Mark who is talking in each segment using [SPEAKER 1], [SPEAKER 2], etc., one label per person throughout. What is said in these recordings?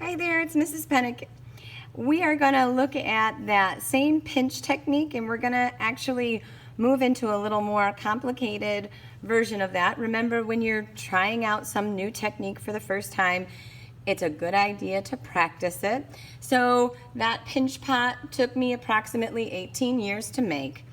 [SPEAKER 1] Hi there, it's Mrs. Pennick. We are going to look at that same pinch technique, and we're going to actually move into a little more complicated version of that. Remember, when you're trying out some new technique for the first time, it's a good idea to practice it. So that pinch pot took me approximately 18 years to make.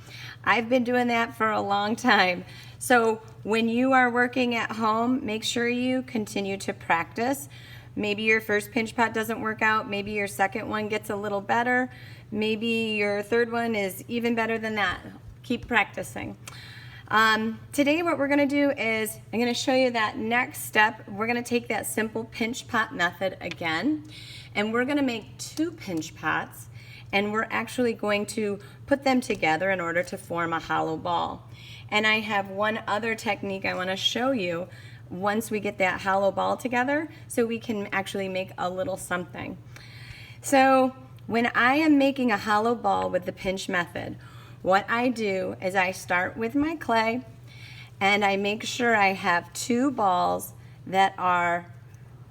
[SPEAKER 1] I've been doing that for a long time. So when you are working at home, make sure you continue to practice. Maybe your first pinch pot doesn't work out. Maybe your second one gets a little better. Maybe your third one is even better than that. Keep practicing. Today what we're going to do is I'm going to show you that next step. We're going to take that simple pinch pot method again, and we're going to make two pinch pots, and we're actually going to put them together in order to form a hollow ball. And I have one other technique I want to show you once we get that hollow ball together, so we can actually make a little something. So when I am making a hollow ball with the pinch method, what I do is I start with my clay and I make sure I have two balls that are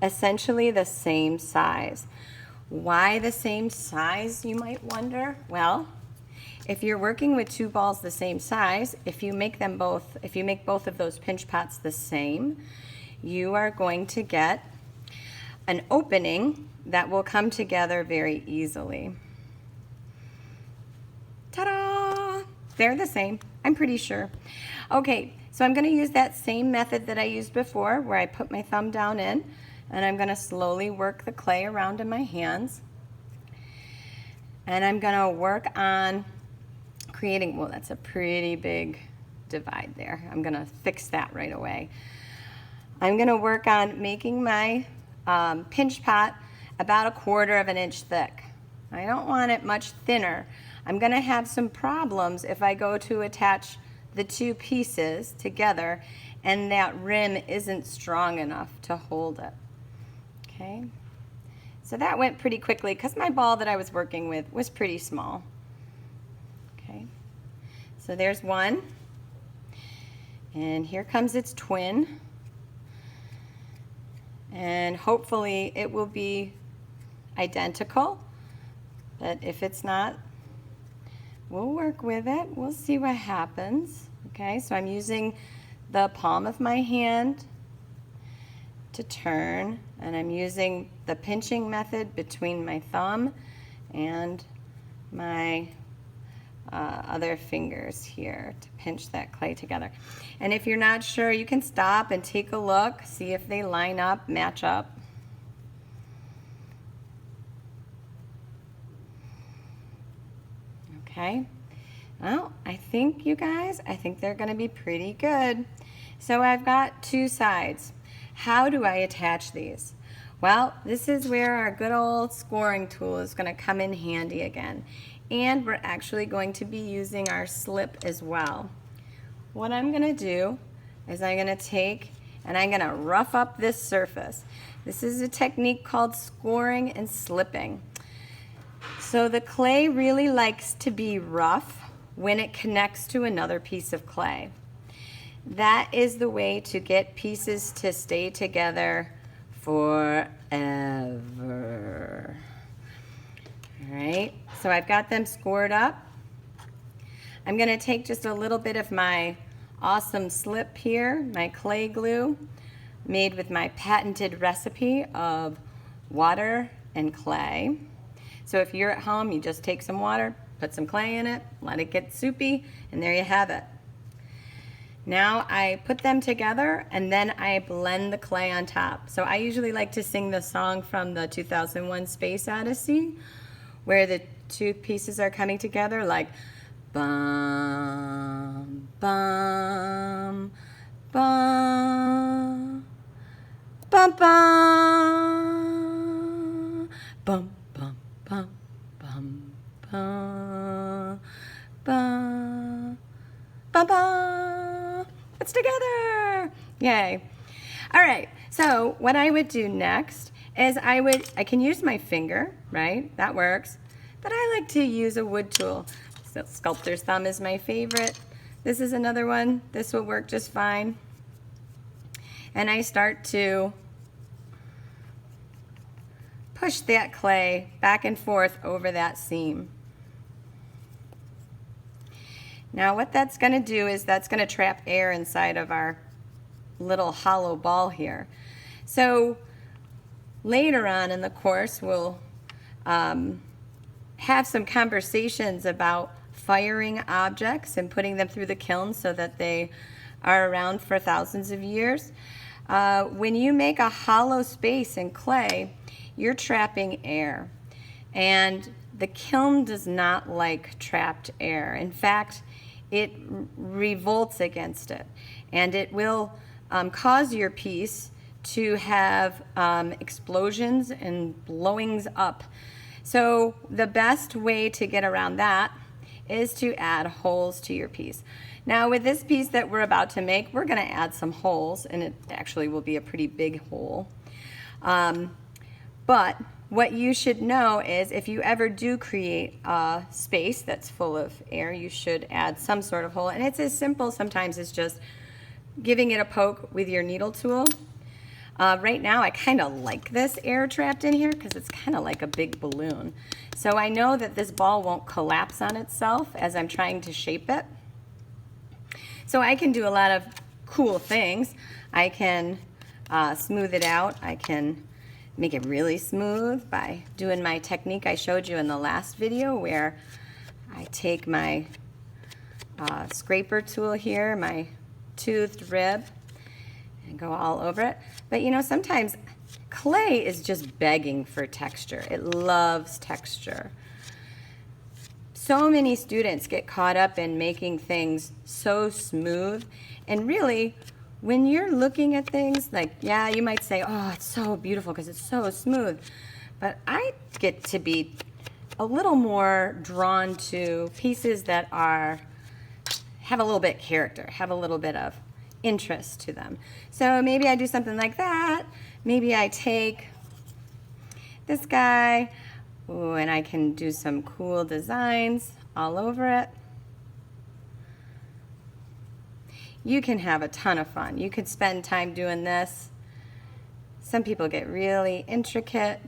[SPEAKER 1] essentially the same size. Why the same size, you might wonder? Well, if you're working with two balls the same size, if you make both of those pinch pots the same, you are going to get an opening that will come together very easily. Ta-da! They're the same, I'm pretty sure. Okay, so I'm going to use that same method that I used before, where I put my thumb down in, and I'm going to slowly work the clay around in my hands. And I'm going to work on creating, well, that's a pretty big divide there. I'm going to fix that right away. I'm going to work on making my pinch pot about 1/4 of an inch thick. I don't want it much thinner. I'm going to have some problems if I go to attach the two pieces together and that rim isn't strong enough to hold it. Okay, so that went pretty quickly because my ball that I was working with was pretty small. Okay, so there's one, and here comes its twin, and hopefully it will be identical, but if it's not, we'll work with it. We'll see what happens. Okay, so I'm using the palm of my hand to turn, and I'm using the pinching method between my thumb and my other fingers here to pinch that clay together. And if you're not sure, you can stop and take a look, see if they line up, match up. Okay, well, I think you guys, I think they're going to be pretty good. So I've got two sides. How do I attach these? Well, this is where our good old scoring tool is going to come in handy again. And we're actually going to be using our slip as well. What I'm going to do is I'm going to take and I'm going to rough up this surface. This is a technique called scoring and slipping. So the clay really likes to be rough when it connects to another piece of clay. That is the way to get pieces to stay together forever. All right, so I've got them scored up. I'm going to take just a little bit of my awesome slip here, my clay glue, made with my patented recipe of water and clay. So if you're at home, you just take some water, put some clay in it, let it get soupy, and there you have it. Now I put them together and then I blend the clay on top. So I usually like to sing the song from the 2001 Space Odyssey, where the two pieces are coming together like bum, bum, bum, bum, bum, bum, bum, bum, bum, bum, bum, bum, bum. It's together! Yay. All right, so what I would do next is I can use my finger, right? That works. But I like to use a wood tool. So sculptor's thumb is my favorite. This is another one. This will work just fine. And I start to push that clay back and forth over that seam. Now what that's going to do is that's going to trap air inside of our little hollow ball here. So later on in the course we'll have some conversations about firing objects and putting them through the kiln so that they are around for thousands of years. When you make a hollow space in clay, you're trapping air. And the kiln does not like trapped air. In fact, it revolts against it. And it will cause your piece to have explosions and blowings up. So the best way to get around that is to add holes to your piece. Now with this piece that we're about to make, we're going to add some holes, and it actually will be a pretty big hole. But what you should know is if you ever do create a space that's full of air, you should add some sort of hole. And it's as simple sometimes as just giving it a poke with your needle tool. Right now I kind of like this air trapped in here because it's kind of like a big balloon. So I know that this ball won't collapse on itself as I'm trying to shape it. So I can do a lot of cool things. I can smooth it out. I can make it really smooth by doing my technique I showed you in the last video, where I take my scraper tool here, my toothed rib, and go all over it. But you know, sometimes clay is just begging for texture. It loves texture. So many students get caught up in making things so smooth, and really when you're looking at things, like, yeah, you might say, oh, it's so beautiful because it's so smooth, but I get to be a little more drawn to pieces that have a little bit of character, have a little bit of interest to them. So maybe I do something like that. Maybe I take this guy, ooh, and I can do some cool designs all over it. You can have a ton of fun. You could spend time doing this. Some people get really intricate.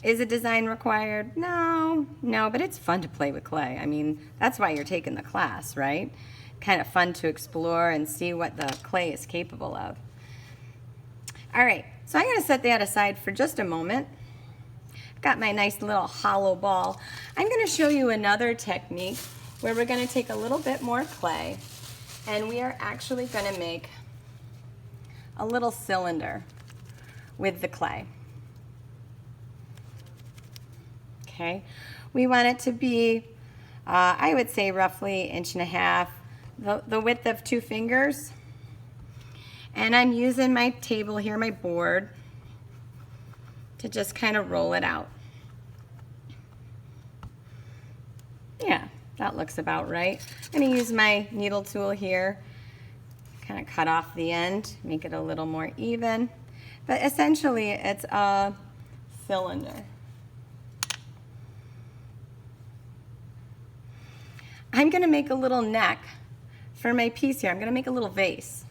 [SPEAKER 1] Is a design required? No, but it's fun to play with clay. I mean, that's why you're taking the class, right? Kind of fun to explore and see what the clay is capable of. All right, so I'm going to set that aside for just a moment. I've got my nice little hollow ball. I'm going to show you another technique where we're going to take a little bit more clay, and we are actually going to make a little cylinder with the clay. Okay, we want it to be, I would say roughly 1.5 inches, the width of 2 fingers. And I'm using my table here, my board, to just kind of roll it out. Yeah, that looks about right. I'm going to use my needle tool here, kind of cut off the end, make it a little more even. But essentially, it's a cylinder. I'm going to make a little neck for my piece here. I'm going to make a little vase.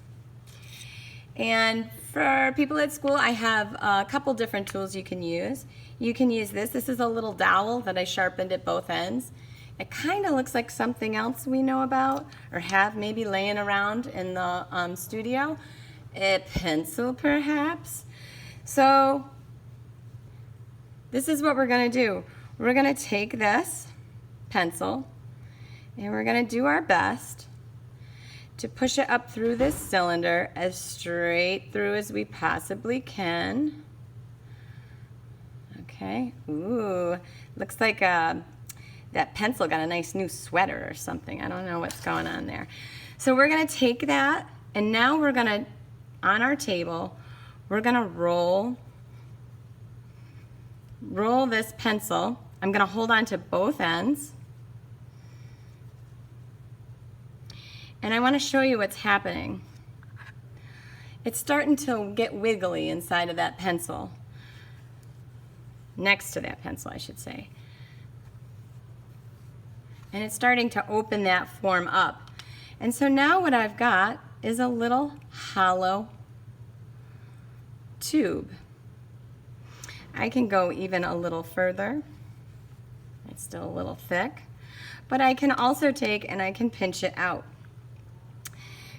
[SPEAKER 1] And for people at school, I have a couple different tools you can use. You can use this. This is a little dowel that I sharpened at both ends. It kind of looks like something else we know about or have maybe laying around in the studio. A pencil, perhaps. So this is what we're going to do. We're going to take this pencil, and we're going to do our best to push it up through this cylinder as straight through as we possibly can. Okay, ooh, looks like that pencil got a nice new sweater or something. I don't know what's going on there. So we're going to take that, and now we're going to, on our table, we're going to roll this pencil. I'm going to hold on to both ends. And I want to show you what's happening. It's starting to get wiggly inside of that pencil. Next to that pencil, I should say. And it's starting to open that form up. And so now what I've got is a little hollow tube. I can go even a little further. It's still a little thick, but I can also take and I can pinch it out.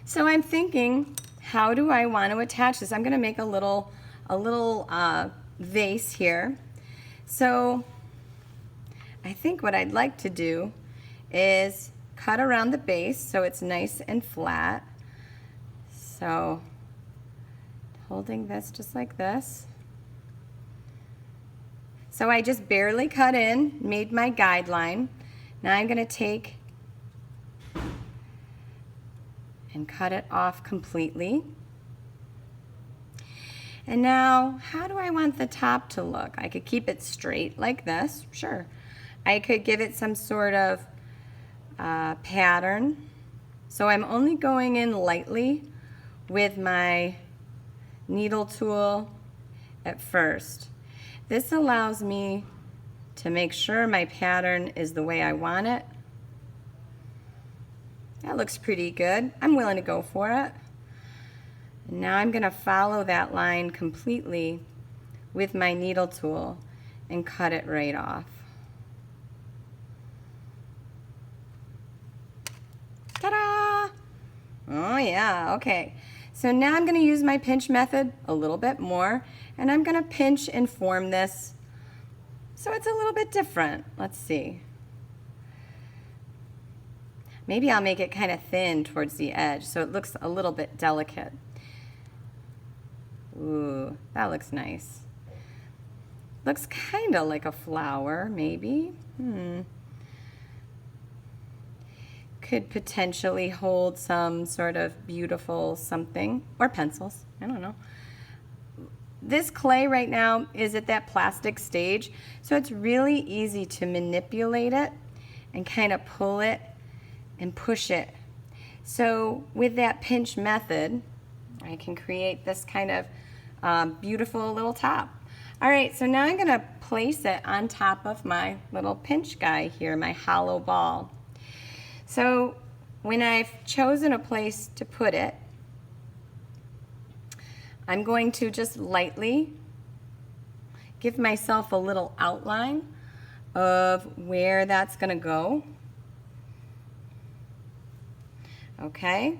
[SPEAKER 1] So I'm thinking, how do I want to attach this? I'm going to make a little vase here. So I think what I'd like to do is cut around the base so it's nice and flat. So holding this just like this. So I just barely cut in, made my guideline. Now I'm going to take and cut it off completely. And now, how do I want the top to look? I could keep it straight like this, sure. I could give it some sort of pattern. So I'm only going in lightly with my needle tool at first. This allows me to make sure my pattern is the way I want it. That looks pretty good. I'm willing to go for it. And now I'm going to follow that line completely with my needle tool and cut it right off. Ta-da! Oh yeah, okay. So now I'm going to use my pinch method a little bit more, and I'm going to pinch and form this so it's a little bit different. Let's see. Maybe I'll make it kind of thin towards the edge so it looks a little bit delicate. Ooh, that looks nice. Looks kind of like a flower, maybe. Could potentially hold some sort of beautiful something, or pencils, I don't know. This clay right now is at that plastic stage, so it's really easy to manipulate it and kind of pull it and push it. So with that pinch method, I can create this kind of beautiful little top. All right, so now I'm going to place it on top of my little pinch guy here, my hollow ball. So when I've chosen a place to put it, I'm going to just lightly give myself a little outline of where that's going to go. Okay.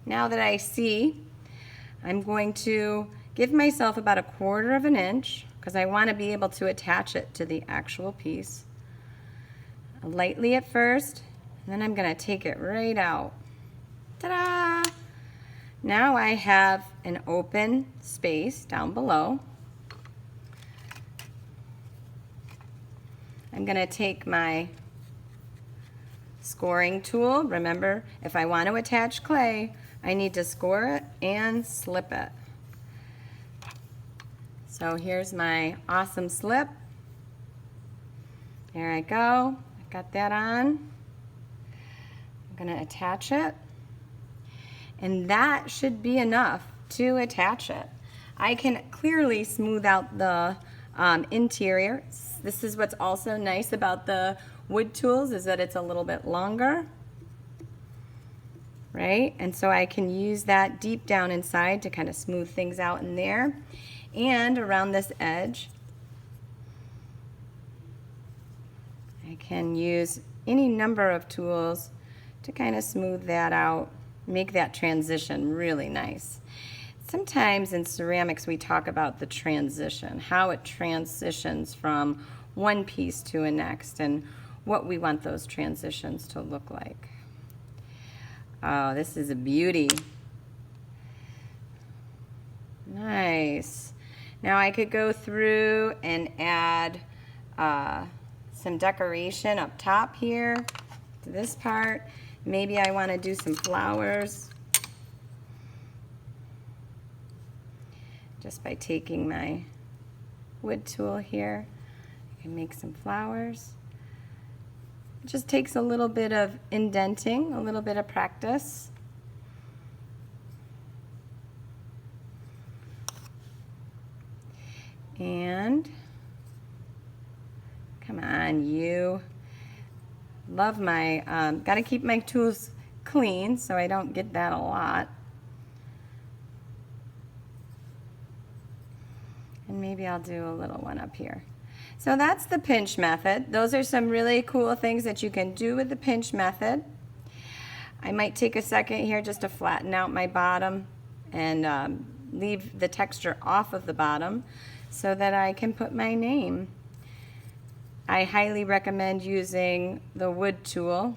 [SPEAKER 1] Now that I see, I'm going to give myself about 1/4 of an inch because I want to be able to attach it to the actual piece. Lightly at first, and then I'm going to take it right out. Ta-da! Now I have an open space down below. I'm going to take my scoring tool. Remember, if I want to attach clay, I need to score it and slip it. So here's my awesome slip. There I go. I've got that on. I'm going to attach it. And that should be enough to attach it. I can clearly smooth out the interior. This is what's also nice about the wood tools, is that it's a little bit longer, right? And so I can use that deep down inside to kind of smooth things out in there. And around this edge, I can use any number of tools to kind of smooth that out, make that transition really nice. Sometimes in ceramics we talk about the transition, how it transitions from one piece to a next, and what we want those transitions to look like. Oh, this is a beauty. Nice. Now I could go through and add some decoration up top here to this part. Maybe I want to do some flowers just by taking my wood tool here. I can make some flowers. It just takes a little bit of indenting, a little bit of practice. And come on, you. Love my, gotta keep my tools clean so I don't get that a lot. And maybe I'll do a little one up here. So that's the pinch method. Those are some really cool things that you can do with the pinch method. I might take a second here just to flatten out my bottom and leave the texture off of the bottom so that I can put my name. I highly recommend using the wood tool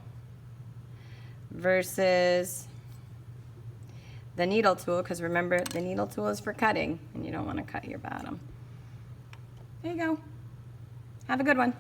[SPEAKER 1] versus the needle tool, because remember, the needle tool is for cutting and you don't want to cut your bottom. There you go. Have a good one.